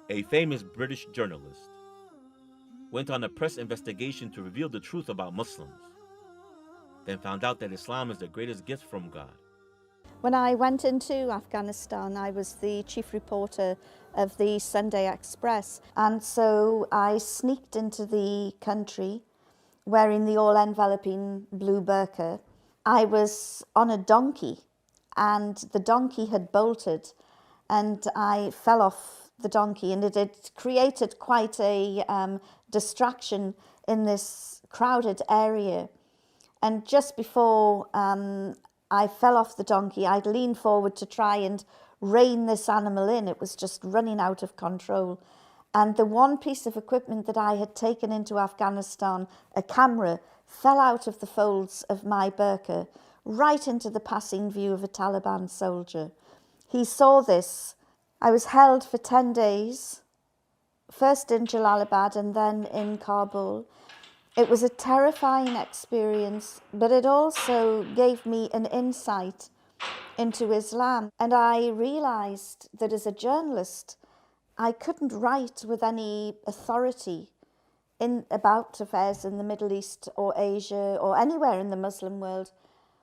A famous British journalist went on a press investigation to reveal the truth about Muslims, then found out that Islam is the greatest gift from God. When I went into Afghanistan, I was the chief reporter of the Sunday Express, and so I sneaked into the country wearing the all-enveloping blue burqa. I was on a donkey, and the donkey had bolted, and I fell off the donkey, and it had created quite a distraction in this crowded area. And just before I fell off the donkey, I'd leaned forward to try and rein this animal in. It was just running out of control. And the one piece of equipment that I had taken into Afghanistan, a camera, fell out of the folds of my burqa, right into the passing view of a Taliban soldier. He saw this. I was held for 10 days, first in Jalalabad and then in Kabul. It was a terrifying experience, but it also gave me an insight into Islam. And I realized that as a journalist, I couldn't write with any authority about affairs in the Middle East or Asia or anywhere in the Muslim world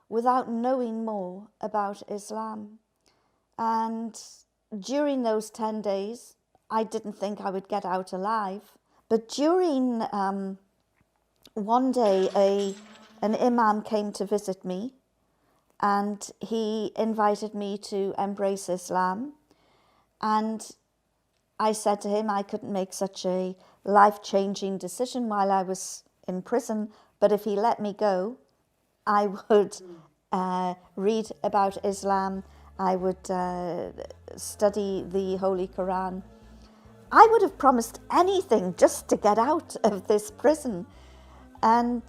without knowing more about Islam. And during those 10 days, I didn't think I would get out alive. But during one day, an imam came to visit me, and he invited me to embrace Islam. And I said to him I couldn't make such a life-changing decision while I was in prison, but if he let me go, I would read about Islam, I would study the Holy Quran. I would have promised anything just to get out of this prison. And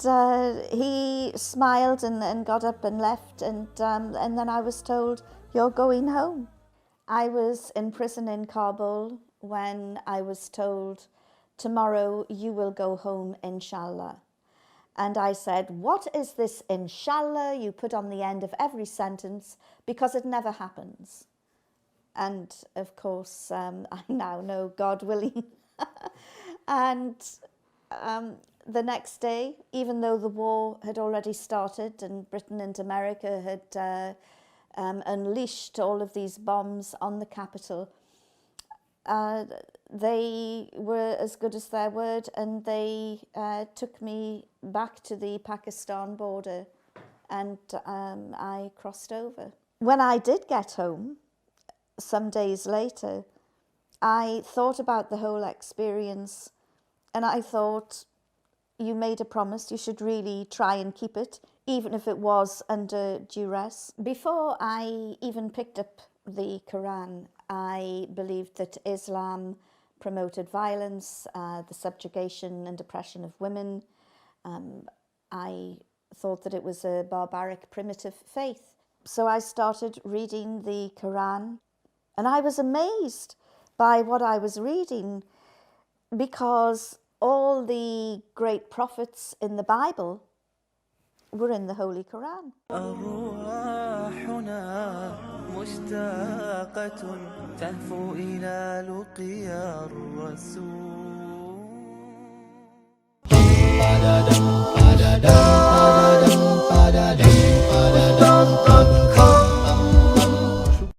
he smiled and got up and left, and then I was told, "You're going home." I was in prison in Kabul when I was told, "Tomorrow you will go home, inshallah." And I said, "What is this inshallah you put on the end of every sentence, because it never happens?" And of course, I now know, God willing. And the next day, even though the war had already started and Britain and America had unleashed all of these bombs on the capital, they were as good as their word, and they took me back to the Pakistan border, and I crossed over. When I did get home, some days later, I thought about the whole experience, and I thought, you made a promise, you should really try and keep it, even if it was under duress. Before I even picked up the Quran, I believed that Islam promoted violence, the subjugation and oppression of women. I thought that it was a barbaric, primitive faith. So I started reading the Quran, and I was amazed by what I was reading, because all the great prophets in the Bible were in the Holy Quran.